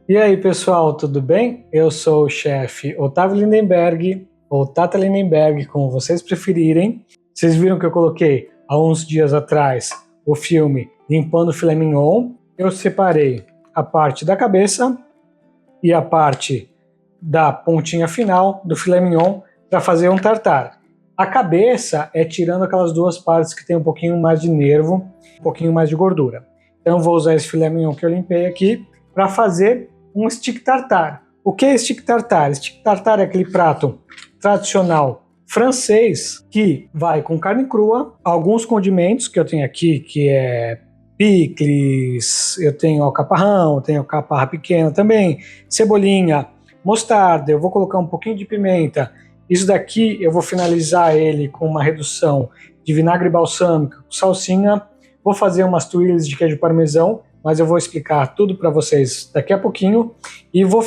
E aí, pessoal, tudo bem? Eu sou o chefe Otávio Lindenberg, ou Tata Lindenberg, como vocês preferirem. Vocês viram que eu coloquei há uns dias atrás o filme Limpando o Filé Mignon. Eu separei a parte da cabeça e a parte da pontinha final do filé mignon para fazer um tartar. A cabeça é tirando aquelas duas partes que tem um pouquinho mais de nervo, um pouquinho mais de gordura. Então vou usar esse filé mignon que eu limpei aqui para fazer um stick tartar. O que é stick tartar? Stick tartar é aquele prato tradicional francês que vai com carne crua, alguns condimentos que eu tenho aqui, que é picles, eu tenho alcaparrão, eu tenho alcaparra pequena também, cebolinha, mostarda, eu vou colocar um pouquinho de pimenta. Isso daqui eu vou finalizar ele com uma redução de vinagre balsâmico, salsinha. Vou fazer umas tuíles de queijo parmesão, mas eu vou explicar tudo para vocês daqui a pouquinho. E vou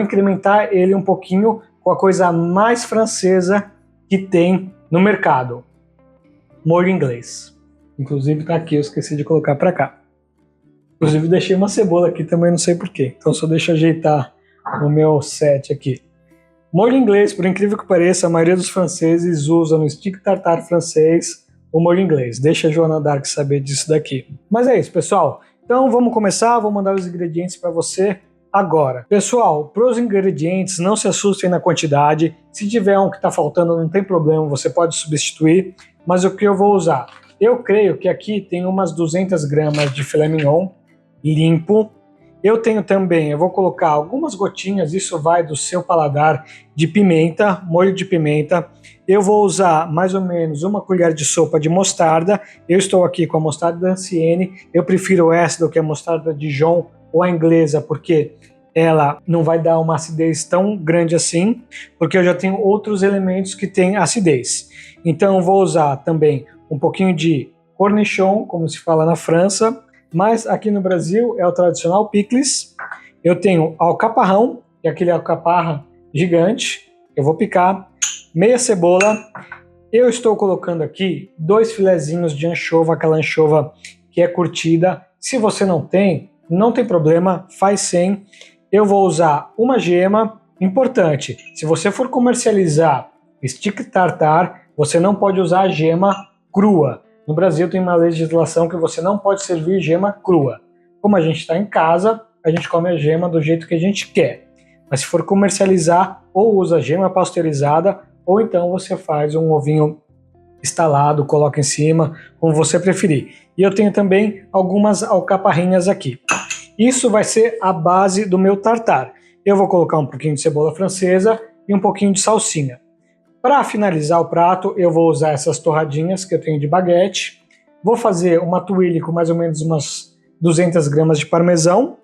incrementar ele um pouquinho com a coisa mais francesa que tem no mercado, molho inglês. Inclusive tá aqui, eu esqueci de colocar para cá. Inclusive deixei uma cebola aqui também, não sei porquê. Então só deixa eu ajeitar o meu set aqui. Molho inglês, por incrível que pareça, a maioria dos franceses usa no stick tartar francês o molho inglês. Deixa a Joana Dark saber disso daqui. Mas é isso, pessoal. Então vamos começar, vou mandar os ingredientes para você agora. Pessoal, para os ingredientes, não se assustem na quantidade. Se tiver um que está faltando, não tem problema, você pode substituir. Mas o que eu vou usar? Eu creio que aqui tem umas 200 gramas de filé mignon limpo. Eu tenho também, eu vou colocar algumas gotinhas, isso vai do seu paladar, de pimenta, molho de pimenta. Eu vou usar mais ou menos uma colher de sopa de mostarda. Eu estou aqui com a mostarda Ancienne. Eu prefiro essa do que a mostarda Dijon ou a inglesa, porque ela não vai dar uma acidez tão grande assim, porque eu já tenho outros elementos que têm acidez. Então eu vou usar também um pouquinho de cornichon, como se fala na França, mas aqui no Brasil é o tradicional picles. Eu tenho alcaparrão, que é aquele alcaparra gigante, eu vou picar, meia cebola. Eu estou colocando aqui 2 filezinhos de anchova, aquela anchova que é curtida. Se você não tem problema, faz sem. Eu vou usar uma gema. Importante, se você for comercializar stick tartar, você não pode usar a gema crua. No Brasil tem uma legislação que você não pode servir gema crua. Como a gente está em casa, a gente come a gema do jeito que a gente quer. Mas se for comercializar, ou usa gema pasteurizada, ou então você faz um ovinho estalado, coloca em cima, como você preferir. E eu tenho também algumas alcaparrinhas aqui. Isso vai ser a base do meu tartar. Eu vou colocar um pouquinho de cebola francesa e um pouquinho de salsinha. Para finalizar o prato, eu vou usar essas torradinhas que eu tenho de baguete. Vou fazer uma tuile com mais ou menos umas 200 gramas de parmesão.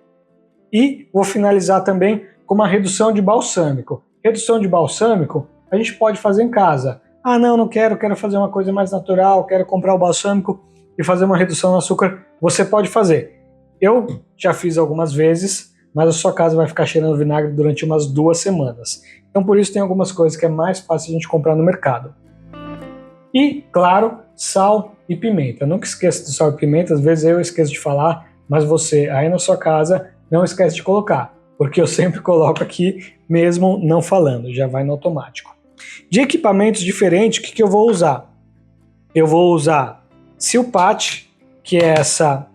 E vou finalizar também com uma redução de balsâmico. Redução de balsâmico a gente pode fazer em casa. Ah, não quero fazer uma coisa mais natural, quero comprar o balsâmico e fazer uma redução no açúcar. Você pode fazer. Eu já fiz algumas vezes, mas a sua casa vai ficar cheirando vinagre durante umas 2 semanas. Então por isso tem algumas coisas que é mais fácil a gente comprar no mercado. E, claro, sal e pimenta. Nunca esqueça do sal e pimenta, às vezes eu esqueço de falar, mas você aí na sua casa não esquece de colocar, porque eu sempre coloco aqui mesmo não falando, já vai no automático. De equipamentos diferentes, o que eu vou usar? Eu vou usar silpat, que é essa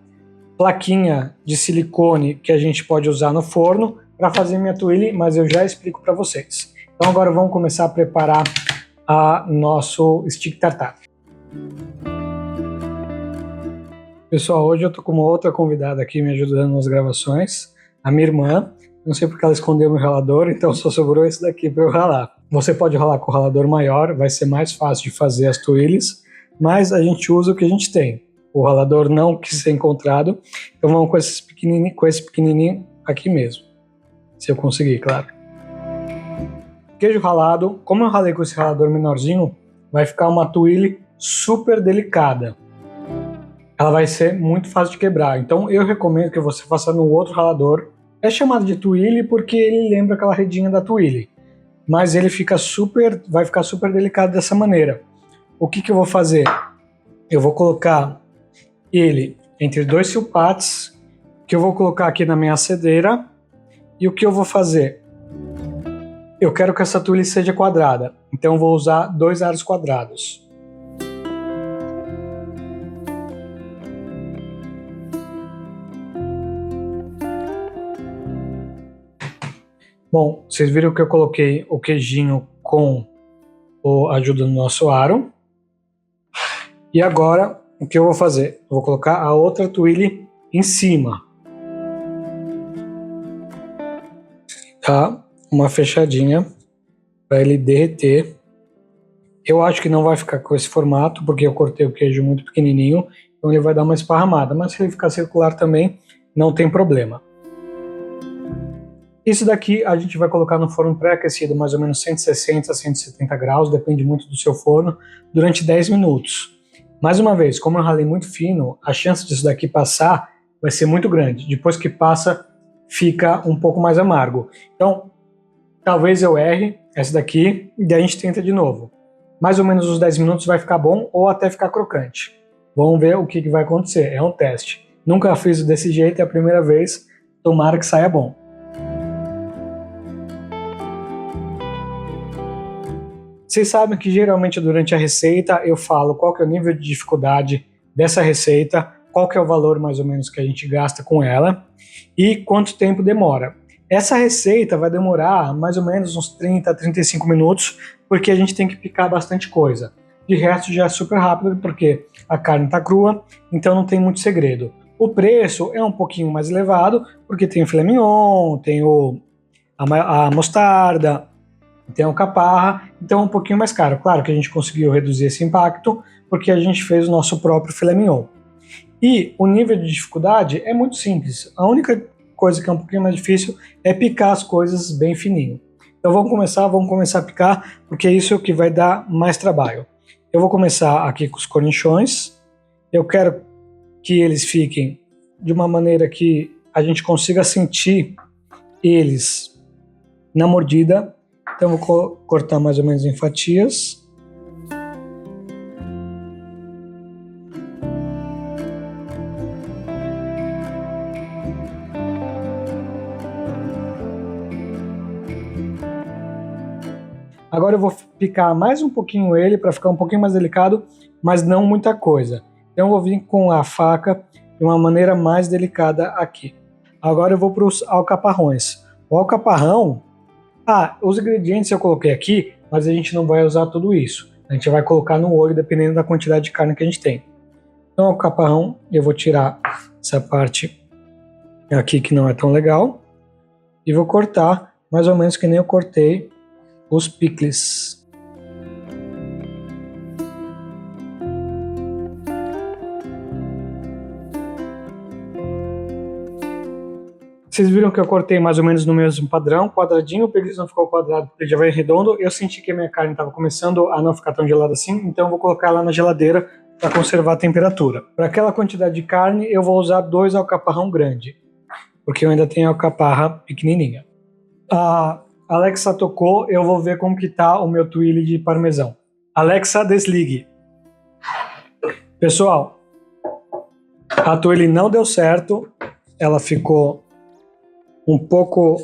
plaquinha de silicone que a gente pode usar no forno para fazer minha tuile, mas eu já explico para vocês. Então agora vamos começar a preparar nosso stick tartar. Pessoal, hoje eu tô com uma outra convidada aqui me ajudando nas gravações, a minha irmã. Não sei porque ela escondeu meu ralador, então só sobrou esse daqui para eu ralar. Você pode ralar com o ralador maior, vai ser mais fácil de fazer as tuiles, mas a gente usa o que a gente tem. O ralador não quis ser encontrado, então vamos com esse pequenininho aqui mesmo. Se eu conseguir, claro. Queijo ralado, como eu ralei com esse ralador menorzinho, vai ficar uma tuile super delicada. Ela vai ser muito fácil de quebrar, então eu recomendo que você faça no outro ralador. É chamado de tuile porque ele lembra aquela redinha da tuile, mas ele vai ficar super delicado dessa maneira. O que eu vou fazer? Eu vou colocar ele entre 2 silpats que eu vou colocar aqui na minha assadeira. E o que eu vou fazer? Eu quero que essa tule seja quadrada, então eu vou usar 2 aros quadrados. Bom, vocês viram que eu coloquei o queijinho com a ajuda do nosso aro. E agora, o que eu vou fazer? Eu vou colocar a outra tuile em cima. Tá? Uma fechadinha para ele derreter. Eu acho que não vai ficar com esse formato, porque eu cortei o queijo muito pequenininho, então ele vai dar uma esparramada. Mas se ele ficar circular também, não tem problema. Isso daqui a gente vai colocar no forno pré-aquecido, mais ou menos 160 a 170 graus, depende muito do seu forno, durante 10 minutos. Mais uma vez, como eu ralei muito fino, a chance disso daqui passar vai ser muito grande. Depois que passa, fica um pouco mais amargo. Então, talvez eu erre essa daqui e a gente tenta de novo. Mais ou menos uns 10 minutos vai ficar bom ou até ficar crocante. Vamos ver o que vai acontecer, é um teste. Nunca fiz desse jeito, é a primeira vez, tomara que saia bom. Vocês sabem que geralmente durante a receita eu falo qual que é o nível de dificuldade dessa receita, qual que é o valor mais ou menos que a gente gasta com ela e quanto tempo demora. Essa receita vai demorar mais ou menos uns 30 a 35 minutos, porque a gente tem que picar bastante coisa. De resto já é super rápido, porque a carne está crua, então não tem muito segredo. O preço é um pouquinho mais elevado, porque tem o filé mignon, tem a mostarda, tem o alcaparra, então é um pouquinho mais caro. Claro que a gente conseguiu reduzir esse impacto, porque a gente fez o nosso próprio filé mignon. E o nível de dificuldade é muito simples. A única coisa que é um pouquinho mais difícil é picar as coisas bem fininho. Então vamos começar a picar, porque isso é o que vai dar mais trabalho. Eu vou começar aqui com os cornichões. Eu quero que eles fiquem de uma maneira que a gente consiga sentir eles na mordida. Então eu vou cortar mais ou menos em fatias. Agora eu vou picar mais um pouquinho ele para ficar um pouquinho mais delicado, mas não muita coisa. Então eu vou vir com a faca de uma maneira mais delicada aqui. Agora eu vou para os alcaparrões. O alcaparrão, os ingredientes eu coloquei aqui, mas a gente não vai usar tudo isso. A gente vai colocar no olho dependendo da quantidade de carne que a gente tem. Então o alcaparrão, eu vou tirar essa parte aqui que não é tão legal e vou cortar mais ou menos que nem eu cortei os picles. Vocês viram que eu cortei mais ou menos no mesmo padrão, quadradinho, o picles não ficou quadrado porque ele já vai redondo. Eu senti que a minha carne estava começando a não ficar tão gelada assim, então eu vou colocar ela na geladeira para conservar a temperatura. Para aquela quantidade de carne, eu vou usar 2 alcaparrão grande, porque eu ainda tenho alcaparra pequenininha. Alexa tocou, eu vou ver como que tá o meu tuile de parmesão. Alexa, desligue. Pessoal, a tuile não deu certo, ela ficou um pouco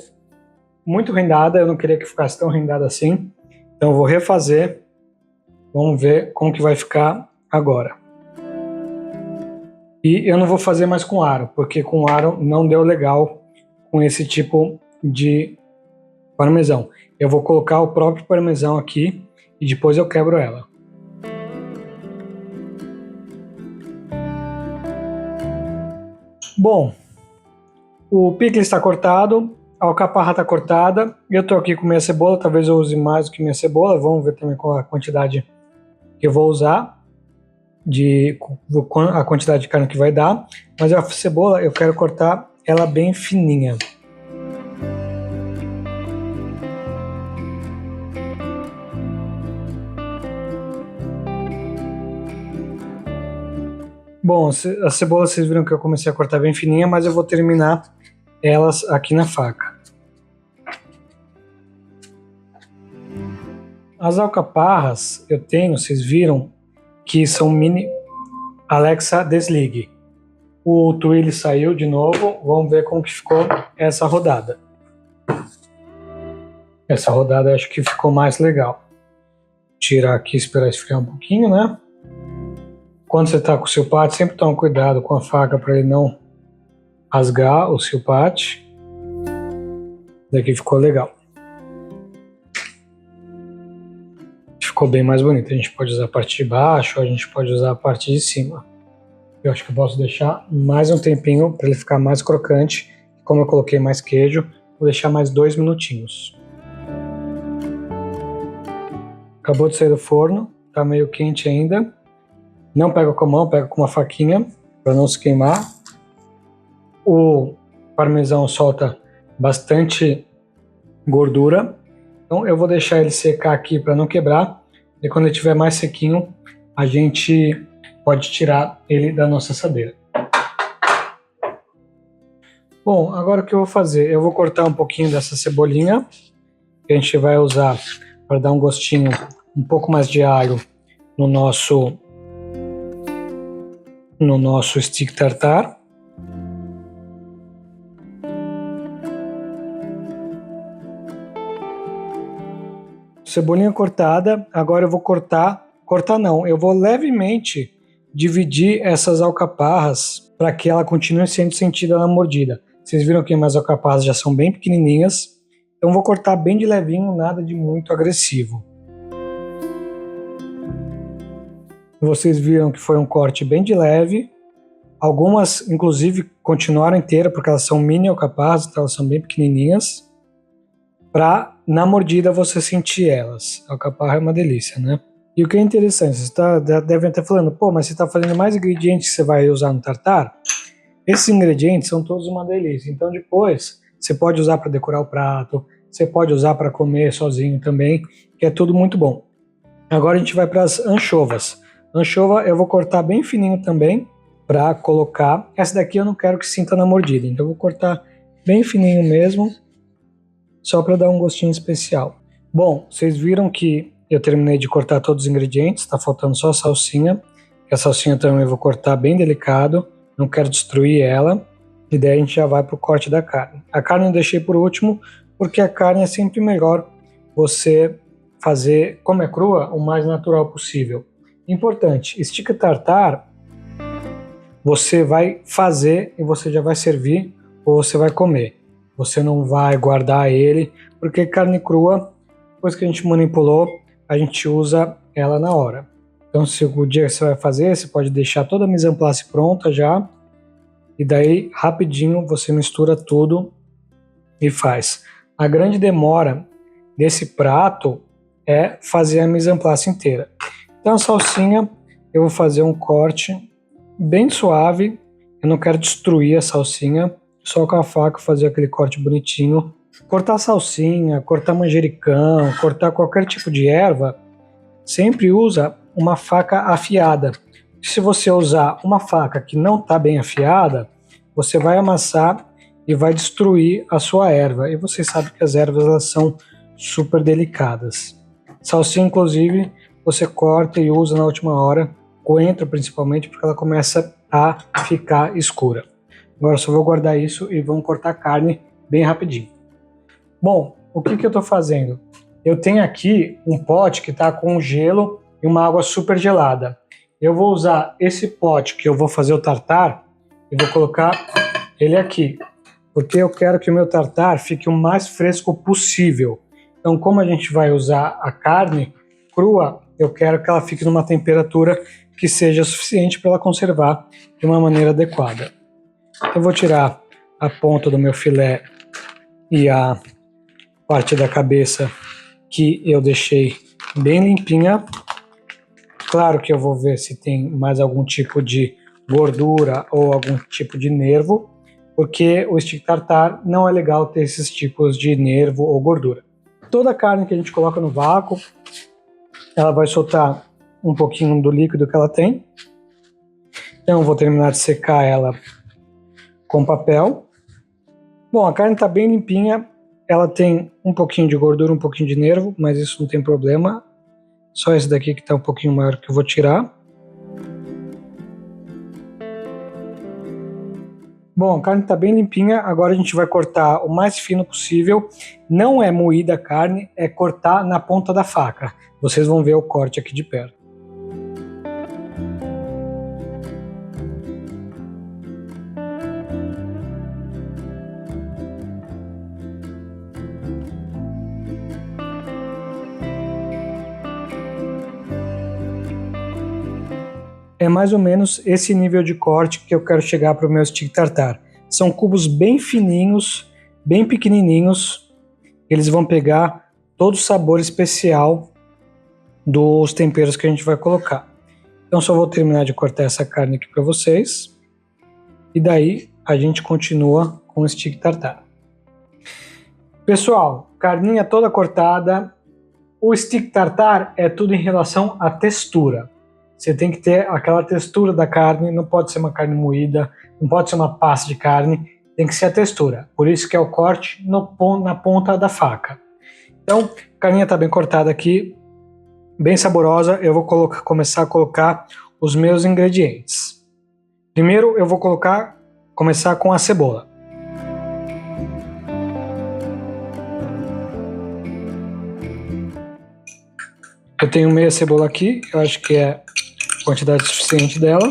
muito rendada, eu não queria que ficasse tão rendada assim, então eu vou refazer, vamos ver como que vai ficar agora. E eu não vou fazer mais com aro, porque com aro não deu legal com esse tipo de parmesão. Eu vou colocar o próprio parmesão aqui e depois eu quebro ela. Bom, o picles está cortado, a alcaparra está cortada, eu estou aqui com minha cebola, talvez eu use mais do que minha cebola, vamos ver também qual a quantidade que eu vou usar, a quantidade de carne que vai dar, mas a cebola eu quero cortar ela bem fininha. Bom, a cebola vocês viram que eu comecei a cortar bem fininha, mas eu vou terminar elas aqui na faca. As alcaparras vocês viram que são mini... Alexa, desligue. O Twilly saiu de novo. Vamos ver como que ficou essa rodada. Essa rodada acho que ficou mais legal. Tirar aqui, esperar esfriar um pouquinho, né? Quando você está com o silpate, sempre toma cuidado com a faca para ele não rasgar o silpate. Daqui ficou legal. Ficou bem mais bonito. A gente pode usar a parte de baixo, ou a gente pode usar a parte de cima. Eu acho que eu posso deixar mais um tempinho para ele ficar mais crocante. Como eu coloquei mais queijo, vou deixar mais 2 minutinhos. Acabou de sair do forno, tá meio quente ainda. Não pega com a mão, pega com uma faquinha para não se queimar. O parmesão solta bastante gordura, então eu vou deixar ele secar aqui para não quebrar. E quando ele estiver mais sequinho, a gente pode tirar ele da nossa assadeira. Bom, agora o que eu vou fazer? Eu vou cortar um pouquinho dessa cebolinha, que a gente vai usar para dar um gostinho, um pouco mais de alho no nosso stick tartar. Cebolinha cortada, agora eu vou cortar não, eu vou levemente dividir essas alcaparras para que ela continue sendo sentida na mordida. Vocês viram que minhas alcaparras já são bem pequenininhas, então vou cortar bem de levinho, nada de muito agressivo. Vocês viram que foi um corte bem de leve, algumas inclusive continuaram inteiras porque elas são mini alcaparras, então elas são bem pequenininhas, para na mordida você sentir elas. A alcaparra é uma delícia, né? E o que é interessante, vocês devem estar falando, pô, mas você está fazendo mais ingredientes que você vai usar no tartar? Esses ingredientes são todos uma delícia, então depois você pode usar para decorar o prato, você pode usar para comer sozinho também, que é tudo muito bom. Agora a gente vai para as anchovas. Anchova eu vou cortar bem fininho também, para colocar. Essa daqui eu não quero que sinta na mordida, então eu vou cortar bem fininho mesmo, só para dar um gostinho especial. Bom, vocês viram que eu terminei de cortar todos os ingredientes, está faltando só a salsinha. A salsinha também eu vou cortar bem delicado, não quero destruir ela. E daí a gente já vai para o corte da carne. A carne eu deixei por último, porque a carne é sempre melhor você fazer, como é crua, o mais natural possível. Importante, stick tartar, você vai fazer e você já vai servir ou você vai comer. Você não vai guardar ele, porque carne crua, depois que a gente manipulou, a gente usa ela na hora. Então, se o dia que você vai fazer, você pode deixar toda a mise en place pronta já, e daí, rapidinho, você mistura tudo e faz. A grande demora desse prato é fazer a mise en place inteira. Então, a salsinha, eu vou fazer um corte bem suave, eu não quero destruir a salsinha, só com a faca fazer aquele corte bonitinho. Cortar salsinha, cortar manjericão, cortar qualquer tipo de erva, sempre usa uma faca afiada. Se você usar uma faca que não está bem afiada, você vai amassar e vai destruir a sua erva. E vocês sabem que as ervas elas são super delicadas. Salsinha, inclusive, você corta e usa na última hora, coentro principalmente, porque ela começa a ficar escura. Agora só vou guardar isso e vamos cortar a carne bem rapidinho. Bom, o que eu estou fazendo? Eu tenho aqui um pote que está com gelo e uma água super gelada. Eu vou usar esse pote que eu vou fazer o tartar e vou colocar ele aqui, porque eu quero que o meu tartar fique o mais fresco possível. Então, como a gente vai usar a carne crua, eu quero que ela fique numa temperatura que seja suficiente para ela conservar de uma maneira adequada. Eu vou tirar a ponta do meu filé e a parte da cabeça que eu deixei bem limpinha. Claro que eu vou ver se tem mais algum tipo de gordura ou algum tipo de nervo, porque o stick tartar não é legal ter esses tipos de nervo ou gordura. Toda a carne que a gente coloca no vácuo, ela vai soltar um pouquinho do líquido que ela tem. Então eu vou terminar de secar ela com papel. Bom, a carne está bem limpinha, ela tem um pouquinho de gordura, um pouquinho de nervo, mas isso não tem problema. Só esse daqui que está um pouquinho maior que eu vou tirar. Bom, a carne está bem limpinha, agora a gente vai cortar o mais fino possível. Não é moída a carne, é cortar na ponta da faca. Vocês vão ver o corte aqui de perto. É mais ou menos esse nível de corte que eu quero chegar para o meu stick tartar. São cubos bem fininhos, bem pequenininhos. Eles vão pegar todo o sabor especial dos temperos que a gente vai colocar. Então só vou terminar de cortar essa carne aqui para vocês. E daí a gente continua com o stick tartar. Pessoal, carninha toda cortada. O stick tartar é tudo em relação à textura. Você tem que ter aquela textura da carne, não pode ser uma carne moída, não pode ser uma pasta de carne, tem que ser a textura. Por isso que é o corte na ponta da faca. Então, a carninha está bem cortada aqui, bem saborosa. Eu vou começar a colocar os meus ingredientes. Primeiro eu vou começar com a cebola. Eu tenho meia cebola aqui, eu acho que é quantidade suficiente dela.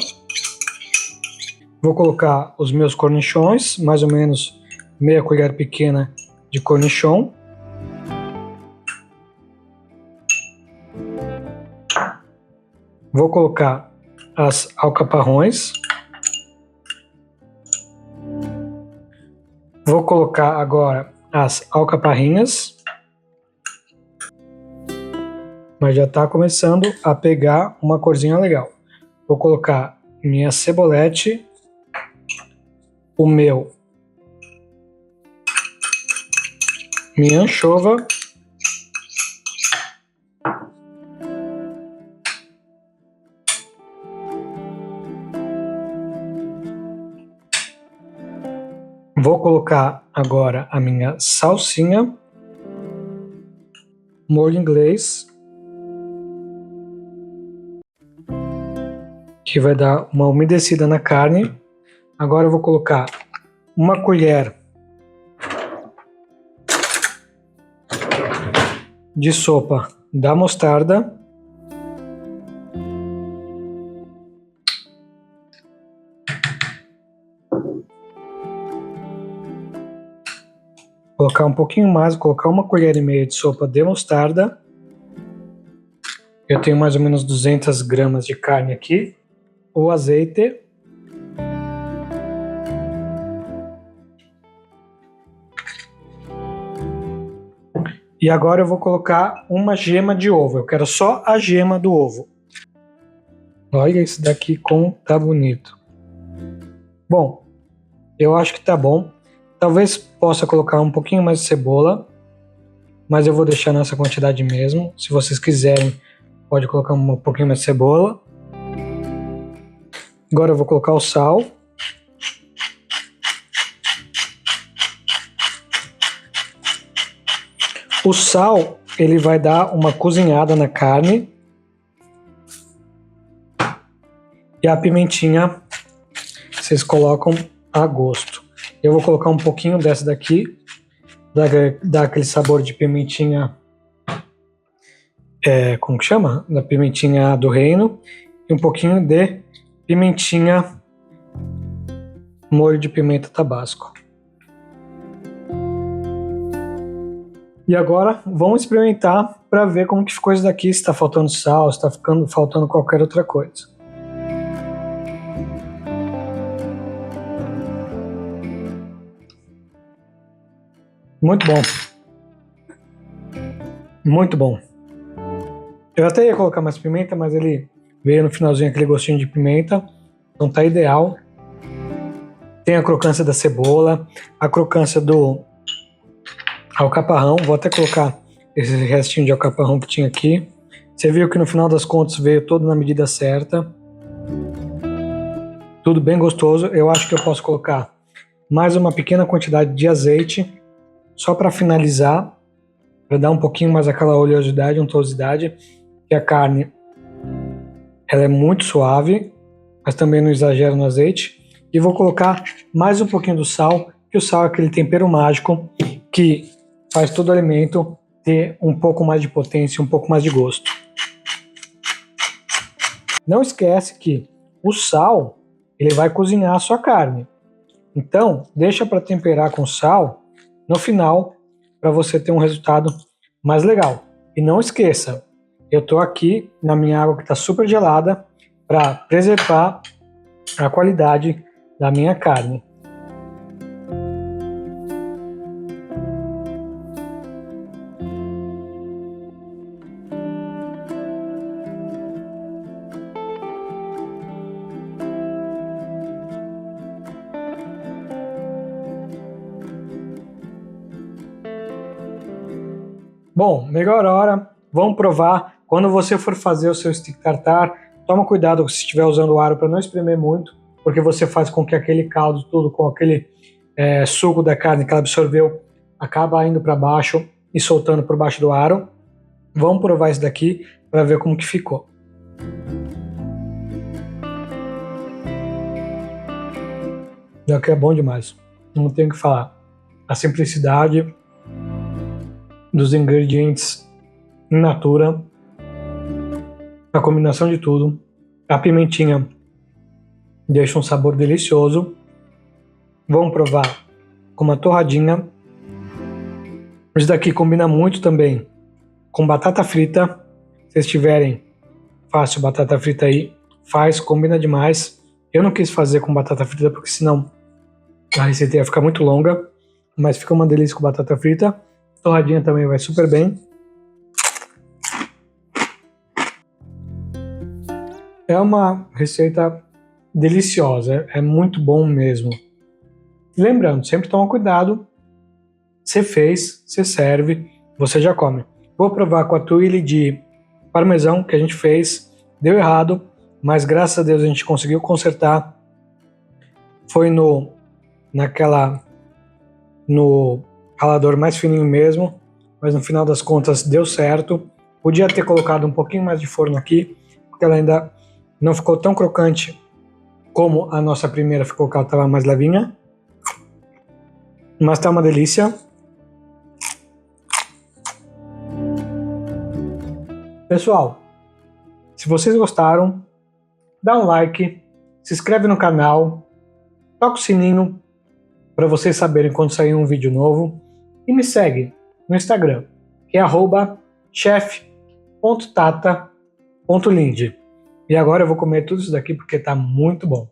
Vou colocar os meus cornichons, mais ou menos meia colher pequena de cornichon. Vou colocar as alcaparrões. Vou colocar agora as alcaparrinhas. Mas já está começando a pegar uma corzinha legal. Vou colocar minha cebolete, minha anchova, vou colocar agora a minha salsinha, molho inglês, que vai dar uma umedecida na carne. Agora eu vou colocar uma colher de sopa da mostarda. Colocar um pouquinho mais, vou colocar uma colher e meia de sopa de mostarda. Eu tenho mais ou menos 200 gramas de carne aqui. O azeite. E agora eu vou colocar uma gema de ovo. Eu quero só a gema do ovo. Olha esse daqui como tá bonito. Bom, eu acho que tá bom. Talvez possa colocar um pouquinho mais de cebola, mas eu vou deixar nessa quantidade mesmo. Se vocês quiserem, pode colocar um pouquinho mais de cebola. Agora eu vou colocar o sal. O sal, ele vai dar uma cozinhada na carne. E a pimentinha, vocês colocam a gosto. Eu vou colocar um pouquinho dessa daqui, dá aquele sabor de pimentinha, como que chama? Da pimentinha do reino. E um pouquinho de pimentinha, molho de pimenta tabasco. E agora vamos experimentar para ver como que ficou isso daqui, se está faltando sal, se está faltando qualquer outra coisa. Muito bom. Muito bom. Eu até ia colocar mais pimenta, mas ele veio no finalzinho aquele gostinho de pimenta. Então tá ideal. Tem a crocância da cebola, a crocância do alcaparrão. Vou até colocar esse restinho de alcaparrão que tinha aqui. Você viu que no final das contas veio todo na medida certa. Tudo bem gostoso. Eu acho que eu posso colocar mais uma pequena quantidade de azeite, só para finalizar, para dar um pouquinho mais aquela oleosidade, untuosidade, que a carne ela é muito suave, mas também não exagera no azeite. E vou colocar mais um pouquinho do sal, que o sal é aquele tempero mágico que faz todo o alimento ter um pouco mais de potência, um pouco mais de gosto. Não esquece que o sal, ele vai cozinhar a sua carne. Então, deixa para temperar com sal no final, para você ter um resultado mais legal. E não esqueça, eu estou aqui na minha água que está super gelada para preservar a qualidade da minha carne. Bom, melhor hora, vamos provar. Quando você for fazer o seu stick tartar, toma cuidado se estiver usando o aro para não espremer muito, porque você faz com que aquele caldo tudo, com aquele suco da carne que ela absorveu, acaba indo para baixo e soltando por baixo do aro. Vamos provar isso daqui para ver como que ficou. Já que é bom demais, não tenho o que falar. A simplicidade dos ingredientes in natura, a combinação de tudo, a pimentinha deixa um sabor delicioso. Vamos provar com uma torradinha. Isso daqui combina muito também com batata frita. Se vocês tiverem fácil batata frita aí, faz, combina demais. Eu não quis fazer com batata frita porque senão a receita ia ficar muito longa, mas fica uma delícia com batata frita. Torradinha também vai super bem. É uma receita deliciosa, é muito bom mesmo. Lembrando, sempre toma cuidado. Você fez, você serve, você já come. Vou provar com a tuile de parmesão que a gente fez. Deu errado, mas graças a Deus a gente conseguiu consertar. Foi no ralador mais fininho mesmo, mas no final das contas deu certo. Podia ter colocado um pouquinho mais de forno aqui, porque ela ainda não ficou tão crocante como a nossa primeira ficou, que ela estava mais levinha. Mas tá uma delícia. Pessoal, se vocês gostaram, dá um like, se inscreve no canal, toca o sininho para vocês saberem quando sair um vídeo novo e me segue no Instagram, que é @chef.tata.lind. E agora eu vou comer tudo isso daqui porque tá muito bom.